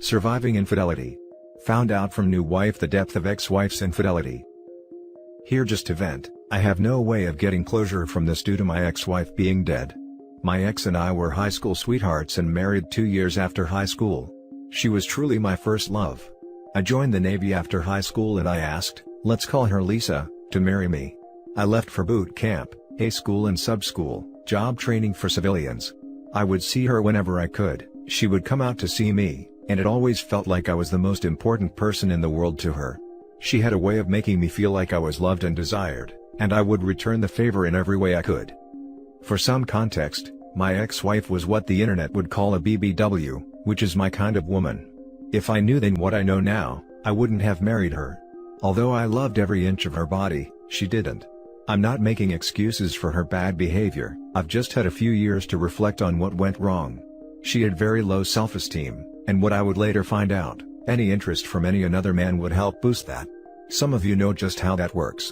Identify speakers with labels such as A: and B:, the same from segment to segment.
A: Surviving infidelity. Found out from new wife the depth of ex-wife's infidelity. Here just to vent, I have no way of getting closure from this due to my ex-wife being dead. My ex and I were high school sweethearts and married 2 years after high school. She was truly my first love. I joined the Navy after high school and I asked, let's call her Lisa, to marry me. I left for boot camp, A school and sub-school, job training for civilians. I would see her whenever I could, she would come out to see me, and it always felt like I was the most important person in the world to her. She had a way of making me feel like I was loved and desired, and I would return the favor in every way I could. For some context, my ex-wife was what the internet would call a BBW, which is my kind of woman. If I knew then what I know now, I wouldn't have married her. Although I loved every inch of her body, she didn't. I'm not making excuses for her bad behavior, I've just had a few years to reflect on what went wrong. She had very low self-esteem, and what I would later find out, any interest from any another man would help boost that. Some of you know just how that works.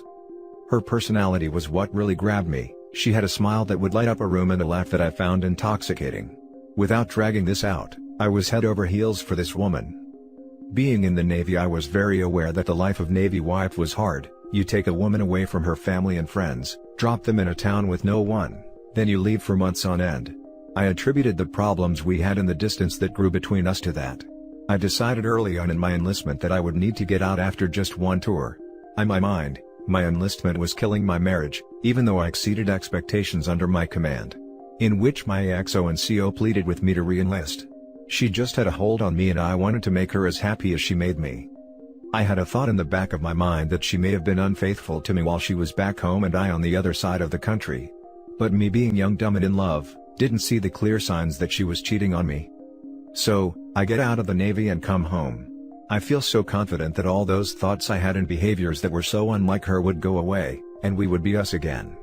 A: Her personality was what really grabbed me. She had a smile that would light up a room and a laugh that I found intoxicating. Without dragging this out, I was head over heels for this woman. Being in the Navy, I was very aware that the life of Navy wife was hard. You take a woman away from her family and friends, drop them in a town with no one, then you leave for months on end. I attributed the problems we had and the distance that grew between us to that. I decided early on in my enlistment that I would need to get out after just one tour. In my mind, my enlistment was killing my marriage, even though I exceeded expectations under my command. In which my XO and CO pleaded with me to re-enlist. She just had a hold on me and I wanted to make her as happy as she made me. I had a thought in the back of my mind that she may have been unfaithful to me while she was back home and I on the other side of the country. But me being young, dumb and in love, didn't see the clear signs that she was cheating on me. So, I get out of the Navy and come home. I feel so confident that all those thoughts I had and behaviors that were so unlike her would go away, and we would be us again.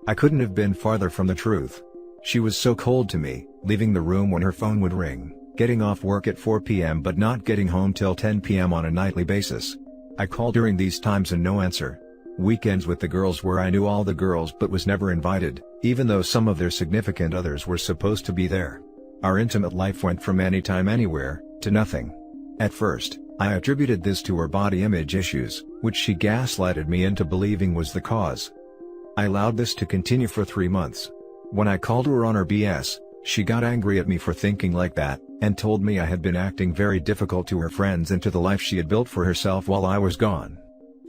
A: I couldn't have been farther from the truth. She was so cold to me, leaving the room when her phone would ring, getting off work at 4 p.m. but not getting home till 10 p.m. on a nightly basis. I called during these times and no answer. Weekends with the girls where I knew all the girls but was never invited, even though some of their significant others were supposed to be there. Our intimate life went from anytime anywhere, to nothing. At first, I attributed this to her body image issues, which she gaslighted me into believing was the cause. I allowed this to continue for 3 months. When I called her on her BS, she got angry at me for thinking like that, and told me I had been acting very difficult to her friends and to the life she had built for herself while I was gone.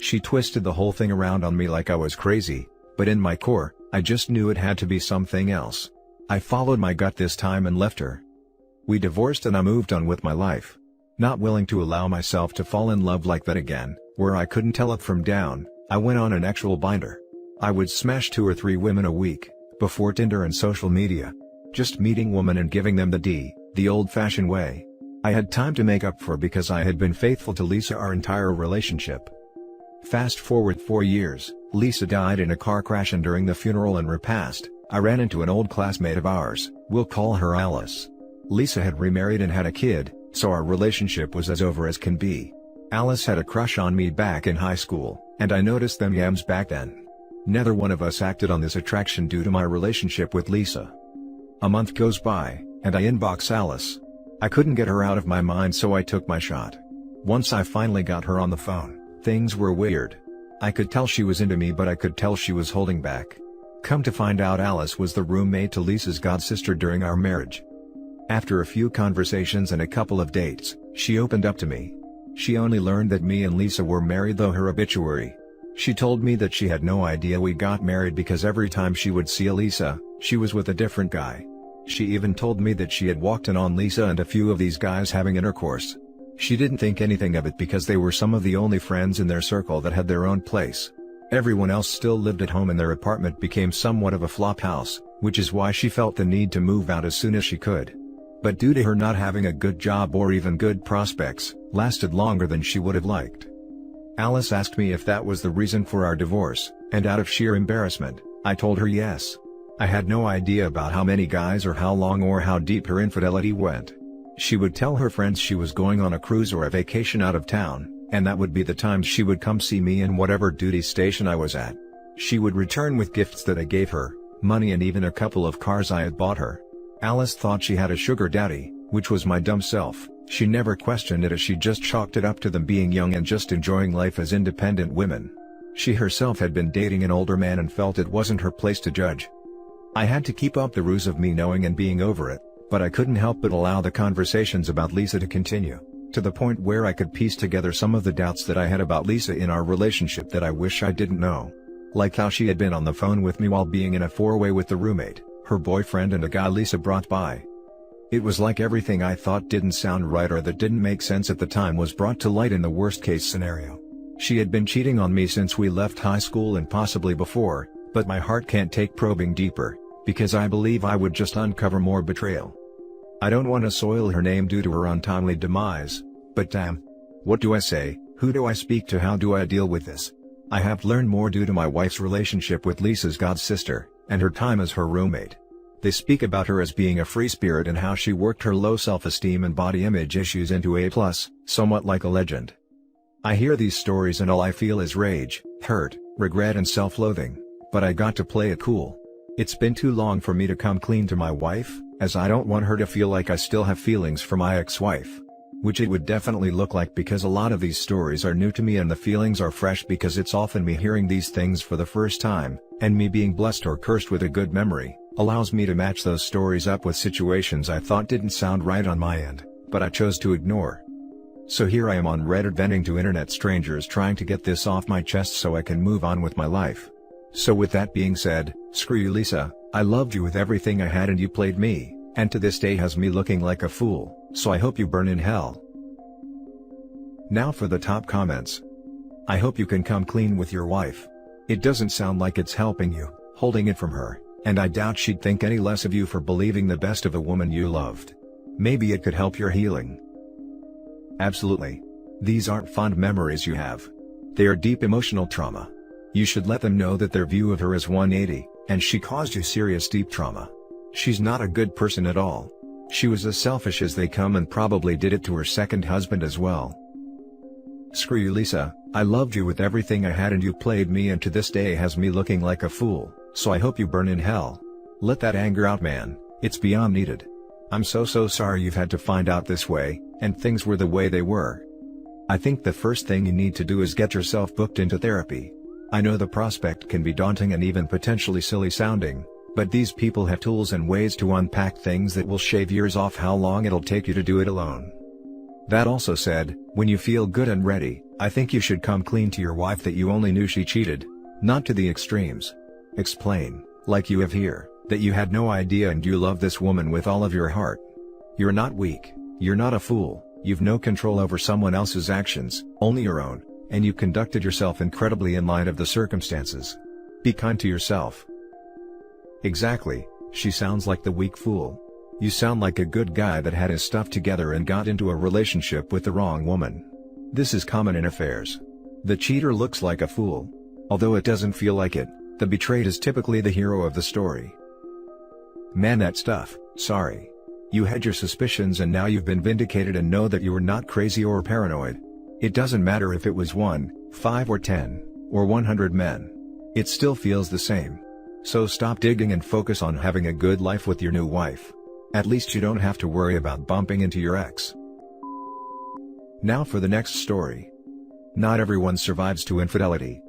A: She twisted the whole thing around on me like I was crazy, but in my core, I just knew it had to be something else. I followed my gut this time and left her. We divorced and I moved on with my life. Not willing to allow myself to fall in love like that again, where I couldn't tell up from down, I went on an actual binder. I would smash 2 or 3 women a week, before Tinder and social media. Just meeting women and giving them the old-fashioned way. I had time to make up for because I had been faithful to Lisa our entire relationship. Fast forward 4 years, Lisa died in a car crash and during the funeral and repast, I ran into an old classmate of ours, we'll call her Alice. Lisa had remarried and had a kid, so our relationship was as over as can be. Alice had a crush on me back in high school, and I noticed them yams back then. Neither one of us acted on this attraction due to my relationship with Lisa. A month goes by, and I inbox Alice. I couldn't get her out of my mind, so I took my shot. Once I finally got her on the phone, things were weird. I could tell she was into me, but I could tell she was holding back. Come to find out, Alice was the roommate to Lisa's godsister during our marriage. After a few conversations and a couple of dates, she opened up to me. She only learned that me and Lisa were married through her obituary. She told me that she had no idea we got married because every time she would see Lisa, she was with a different guy. She even told me that she had walked in on Lisa and a few of these guys having intercourse. She didn't think anything of it because they were some of the only friends in their circle that had their own place. Everyone else still lived at home and their apartment became somewhat of a flop house, which is why she felt the need to move out as soon as she could. But due to her not having a good job or even good prospects, lasted longer than she would have liked. Alice asked me if that was the reason for our divorce, and out of sheer embarrassment, I told her yes. I had no idea about how many guys or how long or how deep her infidelity went. She would tell her friends she was going on a cruise or a vacation out of town, and that would be the times she would come see me in whatever duty station I was at. She would return with gifts that I gave her, money and even a couple of cars I had bought her. Alice thought she had a sugar daddy, which was my dumb self, She never questioned it as she just chalked it up to them being young and just enjoying life as independent women. She herself had been dating an older man and felt it wasn't her place to judge. I had to keep up the ruse of me knowing and being over it, but I couldn't help but allow the conversations about Lisa to continue, to the point where I could piece together some of the doubts that I had about Lisa in our relationship that I wish I didn't know. Like how she had been on the phone with me while being in a four-way with the roommate, her boyfriend and a guy Lisa brought by. It was like everything I thought didn't sound right or that didn't make sense at the time was brought to light in the worst-case scenario. She had been cheating on me since we left high school and possibly before, but my heart can't take probing deeper, because I believe I would just uncover more betrayal. I don't want to soil her name due to her untimely demise, but damn. What do I say, who do I speak to, how do I deal with this? I have learned more due to my wife's relationship with Lisa's godsister, and her time as her roommate. They speak about her as being a free spirit and how she worked her low self-esteem and body image issues into A+, somewhat like a legend. I hear these stories and all I feel is rage, hurt, regret and self-loathing, but I got to play it cool. It's been too long for me to come clean to my wife, as I don't want her to feel like I still have feelings for my ex-wife. Which it would definitely look like, because a lot of these stories are new to me and the feelings are fresh because it's often me hearing these things for the first time, and me being blessed or cursed with a good memory allows me to match those stories up with situations I thought didn't sound right on my end, but I chose to ignore. So here I am on Reddit venting to internet strangers trying to get this off my chest so I can move on with my life. So with that being said, screw you Lisa, I loved you with everything I had and you played me, and to this day has me looking like a fool, so I hope you burn in hell. Now for the top comments. I hope you can come clean with your wife. It doesn't sound like it's helping you, holding it from her, and I doubt she'd think any less of you for believing the best of a woman you loved. Maybe it could help your healing. Absolutely. These aren't fond memories you have. They are deep emotional trauma. You should let them know that their view of her is 180, and she caused you serious deep trauma. She's not a good person at all. She was as selfish as they come and probably did it to her second husband as well. Screw you Lisa, I loved you with everything I had and you played me, and to this day has me looking like a fool, so I hope you burn in hell. Let that anger out, man, it's beyond needed. I'm so sorry you've had to find out this way, and things were the way they were. I think the first thing you need to do is get yourself booked into therapy. I know the prospect can be daunting and even potentially silly sounding, but these people have tools and ways to unpack things that will shave years off how long it'll take you to do it alone. That also said, when you feel good and ready, I think you should come clean to your wife that you only knew she cheated, not to the extremes. Explain, like you have here, that you had no idea and you love this woman with all of your heart. You're not weak, you're not a fool, you've no control over someone else's actions, only your own, and you conducted yourself incredibly in light of the circumstances. Be kind to yourself. Exactly, she sounds like the weak fool. You sound like a good guy that had his stuff together and got into a relationship with the wrong woman. This is common in affairs. The cheater looks like a fool. Although it doesn't feel like it, the betrayed is typically the hero of the story. Man, that stuff, sorry. You had your suspicions and now you've been vindicated, and know that you were not crazy or paranoid. It doesn't matter if it was 1, 5 or 10, or 100 men. It still feels the same. So stop digging and focus on having a good life with your new wife. At least you don't have to worry about bumping into your ex. Now for the next story. Not everyone survives to infidelity.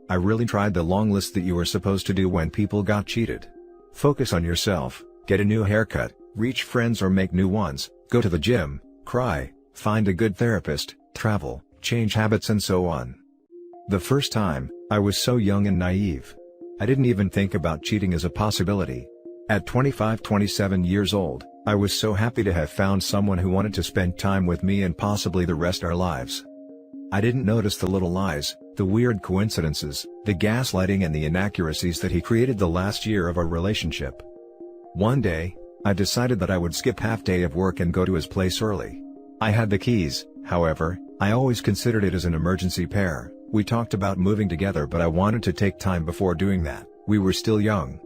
A: I really tried the long list that you were supposed to do when people got cheated. Focus on yourself, get a new haircut, reach friends or make new ones, go to the gym, cry, find a good therapist, travel, change habits and so on. The first time, I was so young and naive. I didn't even think about cheating as a possibility. At 25-27 years old, I was so happy to have found someone who wanted to spend time with me and possibly the rest of our lives. I didn't notice the little lies, the weird coincidences, the gaslighting and the inaccuracies that he created the last year of our relationship. One day, I decided that I would skip half day of work and go to his place early. I had the keys, however, I always considered it as an emergency pair. We talked about moving together, but I wanted to take time before doing that. We were still young.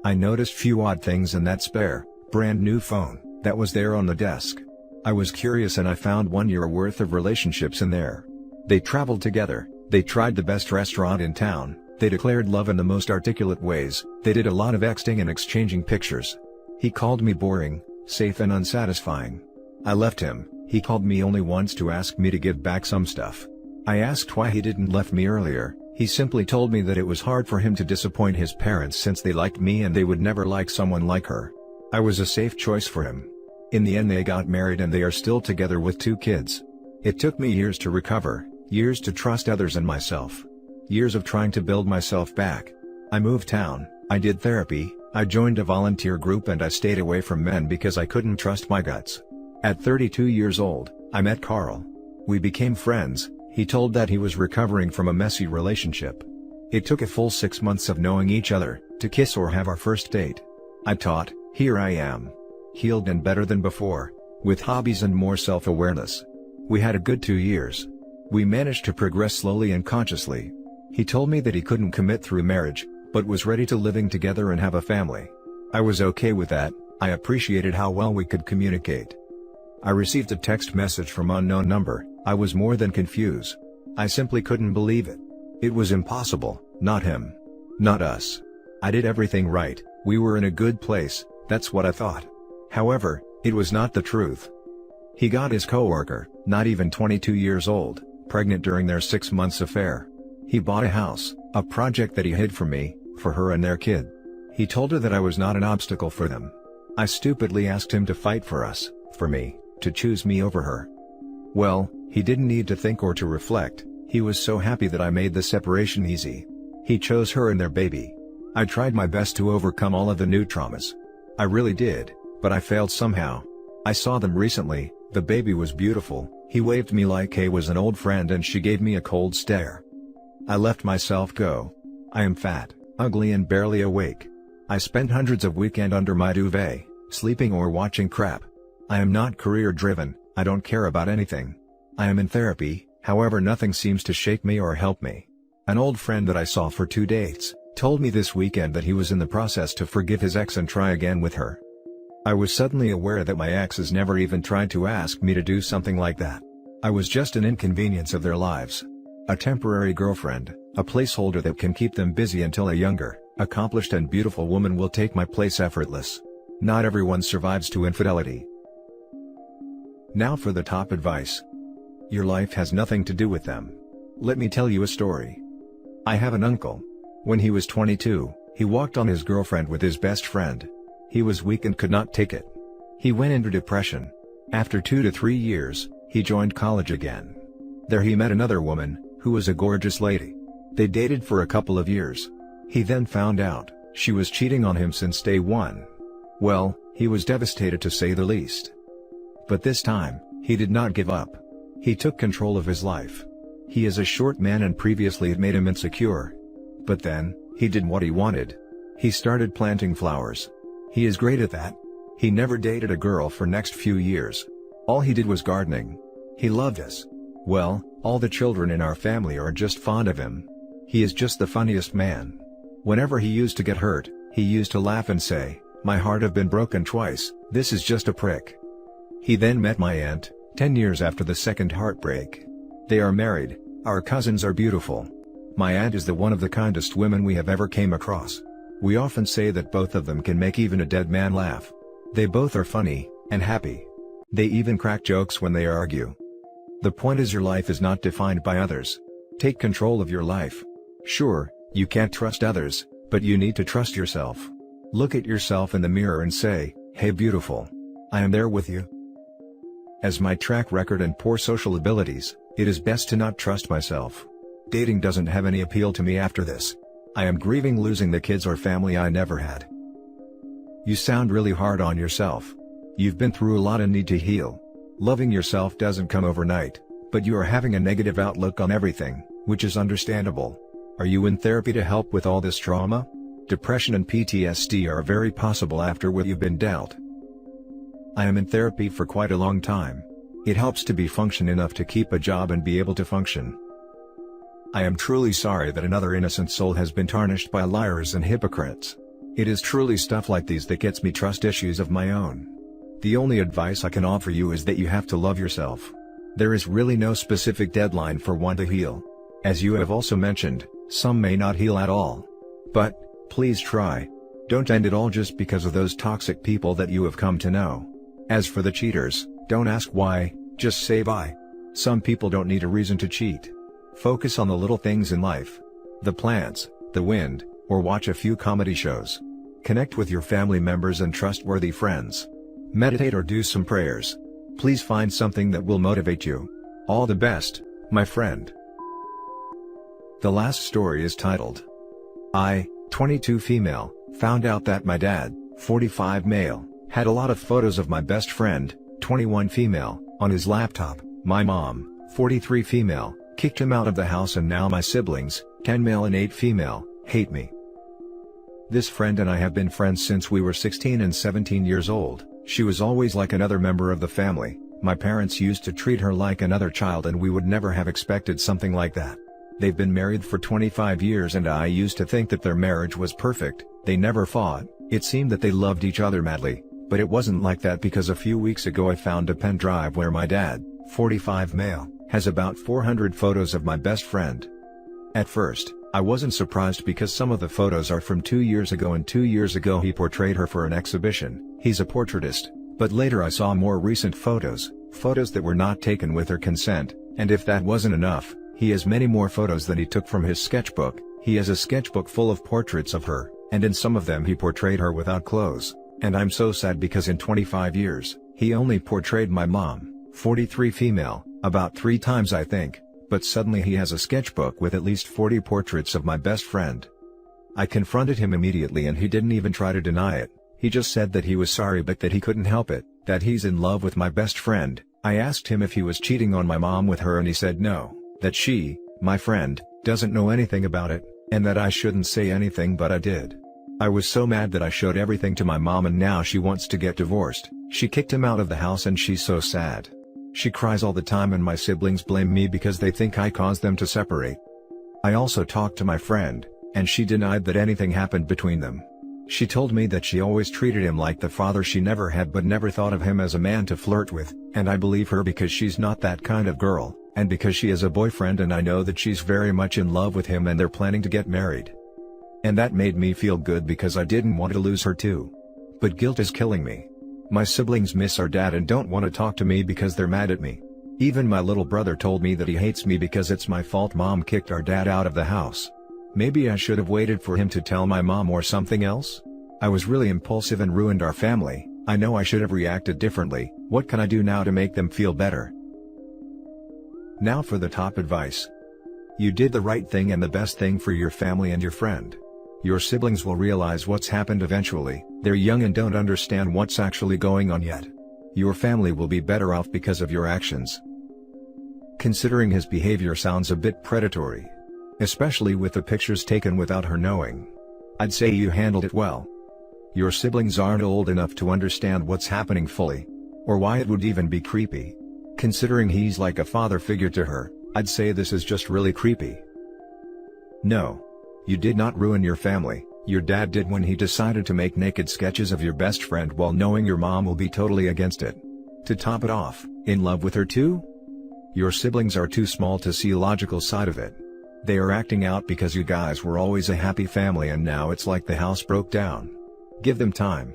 A: I noticed few odd things in that spare, brand new phone that was there on the desk. I was curious and I found 1 year worth of relationships in there. They traveled together, they tried the best restaurant in town, they declared love in the most articulate ways, they did a lot of texting and exchanging pictures. He called me boring, safe and unsatisfying. I left him. He called me only once to ask me to give back some stuff. I asked why he didn't left me earlier. He simply told me that it was hard for him to disappoint his parents since they liked me and they would never like someone like her. I was a safe choice for him. In the end they got married and they are still together with 2 kids. It took me years to recover, years to trust others and myself. Years of trying to build myself back. I moved town, I did therapy, I joined a volunteer group and I stayed away from men because I couldn't trust my guts. At 32 years old, I met Carl. We became friends. He told that he was recovering from a messy relationship. It took a full 6 months of knowing each other, to kiss or have our first date. I taught, here I am. Healed and better than before, with hobbies and more self-awareness. We had a good 2 years. We managed to progress slowly and consciously. He told me that he couldn't commit through marriage, but was ready to living together and have a family. I was okay with that. I appreciated how well we could communicate. I received a text message from unknown number. I was more than confused. I simply couldn't believe it. It was impossible, not him. Not us. I did everything right, we were in a good place, that's what I thought. However, it was not the truth. He got his coworker, not even 22 years old, pregnant during their 6 months affair. He bought a house, a project that he hid from me, for her and their kid. He told her that I was not an obstacle for them. I stupidly asked him to fight for us, for me, to choose me over her. Well, he didn't need to think or to reflect, he was so happy that I made the separation easy. He chose her and their baby. I tried my best to overcome all of the new traumas. I really did, but I failed somehow. I saw them recently, the baby was beautiful, he waved me like he was an old friend and she gave me a cold stare. I let myself go. I am fat, ugly and barely awake. I spent hundreds of weekends under my duvet, sleeping or watching crap. I am not career driven, I don't care about anything. I am in therapy, however nothing seems to shake me or help me. An old friend that I saw for 2 dates, told me this weekend that he was in the process to forgive his ex and try again with her. I was suddenly aware that my ex has never even tried to ask me to do something like that. I was just an inconvenience of their lives. A temporary girlfriend, a placeholder that can keep them busy until a younger, accomplished and beautiful woman will take my place effortless. Not everyone survives to infidelity. Now for the top advice. Your life has nothing to do with them. Let me tell you a story. I have an uncle. When he was 22, he walked on his girlfriend with his best friend. He was weak and could not take it. He went into depression. After 2 to 3 years, he joined college again. There he met another woman, who was a gorgeous lady. They dated for a couple of years. He then found out, she was cheating on him since day one. Well, he was devastated to say the least. But this time, he did not give up. He took control of his life. He is a short man and previously it made him insecure. But then, he did what he wanted. He started planting flowers. He is great at that. He never dated a girl for next few years. All he did was gardening. He loved us. Well, all the children in our family are just fond of him. He is just the funniest man. Whenever he used to get hurt, he used to laugh and say, "My heart have been broken twice, this is just a prick." He then met my aunt, 10 years after the second heartbreak. They are married, our cousins are beautiful. My aunt is the one of the kindest women we have ever came across. We often say that both of them can make even a dead man laugh. They both are funny, and happy. They even crack jokes when they argue. The point is your life is not defined by others. Take control of your life. Sure, you can't trust others, but you need to trust yourself. Look at yourself in the mirror and say, "Hey beautiful. I am there with you." As my track record and poor social abilities, it is best to not trust myself. Dating doesn't have any appeal to me after this. I am grieving losing the kids or family I never had. You sound really hard on yourself. You've been through a lot and need to heal. Loving yourself doesn't come overnight, but you are having a negative outlook on everything, which is understandable. Are you in therapy to help with all this trauma? Depression and PTSD are very possible after what you've been dealt. I am in therapy for quite a long time. It helps to be function enough to keep a job and be able to function. I am truly sorry that another innocent soul has been tarnished by liars and hypocrites. It is truly stuff like these that gets me trust issues of my own. The only advice I can offer you is that you have to love yourself. There is really no specific deadline for one to heal. As you have also mentioned, some may not heal at all. But, please try. Don't end it all just because of those toxic people that you have come to know. As for the cheaters, Don't ask why, just say bye. Some people don't need a reason to cheat. Focus on the little things in life. The plants, the wind, or watch a few comedy shows. Connect with your family members and trustworthy friends. Meditate or do some prayers. Please find something that will motivate you. All the best, my friend. The last story is titled, I, 22 female, found out that my dad, 45 male, had a lot of photos of my best friend, 21 female, on his laptop. My mom, 43 female, kicked him out of the house, and now my siblings, 10 male and 8 female, hate me. This friend and I have been friends since we were 16 and 17 years old. She was always like another member of the family. My parents used to treat her like another child, and we would never have expected something like that. They've been married for 25 years and I used to think that their marriage was perfect. They never fought. It seemed that they loved each other madly, but it wasn't like that, because a few weeks ago I found a pen drive where my dad, 45 male, has about 400 photos of my best friend. At first, I wasn't surprised because some of the photos are from 2 years ago, and 2 years ago he portrayed her for an exhibition. He's a portraitist. But later I saw more recent photos that were not taken with her consent, and if that wasn't enough, he has many more photos than he took from his sketchbook. He has a sketchbook full of portraits of her, and in some of them he portrayed her without clothes. And I'm so sad because in 25 years, he only portrayed my mom, 43 female, about 3 times I think, but suddenly he has a sketchbook with at least 40 portraits of my best friend. I confronted him immediately and he didn't even try to deny it. He just said that he was sorry but that he couldn't help it, that he's in love with my best friend. I asked him if he was cheating on my mom with her and he said no, that she, my friend, doesn't know anything about it, and that I shouldn't say anything, but I did. I was so mad that I showed everything to my mom, and now she wants to get divorced. She kicked him out of the house and she's so sad. She cries all the time and my siblings blame me because they think I caused them to separate. I also talked to my friend, and she denied that anything happened between them. She told me that she always treated him like the father she never had, but never thought of him as a man to flirt with, and I believe her because she's not that kind of girl, and because she has a boyfriend, and I know that she's very much in love with him and they're planning to get married. And that made me feel good because I didn't want to lose her too. But guilt is killing me. My siblings miss our dad and don't want to talk to me because they're mad at me. Even my little brother told me that he hates me because it's my fault mom kicked our dad out of the house. Maybe I should have waited for him to tell my mom or something else? I was really impulsive and ruined our family. I know I should have reacted differently. What can I do now to make them feel better? Now for the top advice. You did the right thing and the best thing for your family and your friend. Your siblings will realize what's happened eventually. They're young and don't understand what's actually going on yet. Your family will be better off because of your actions. Considering his behavior sounds a bit predatory, especially with the pictures taken without her knowing. I'd say you handled it well. Your siblings aren't old enough to understand what's happening fully, or why it would even be creepy. Considering he's like a father figure to her, I'd say this is just really creepy. No. You did not ruin your family. Your dad did when he decided to make naked sketches of your best friend while knowing your mom will be totally against it. To top it off, in love with her too? Your siblings are too small to see the logical side of it. They are acting out because you guys were always a happy family and now it's like the house broke down. Give them time.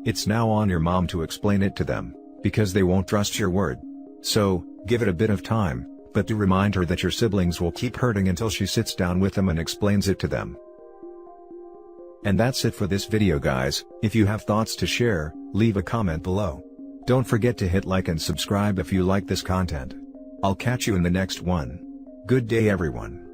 A: It's now on your mom to explain it to them, because they won't trust your word. So, give it a bit of time, but do remind her that your siblings will keep hurting until she sits down with them and explains it to them. And that's it for this video guys. If you have thoughts to share, leave a comment below. Don't forget to hit like and subscribe if you like this content. I'll catch you in the next one. Good day everyone.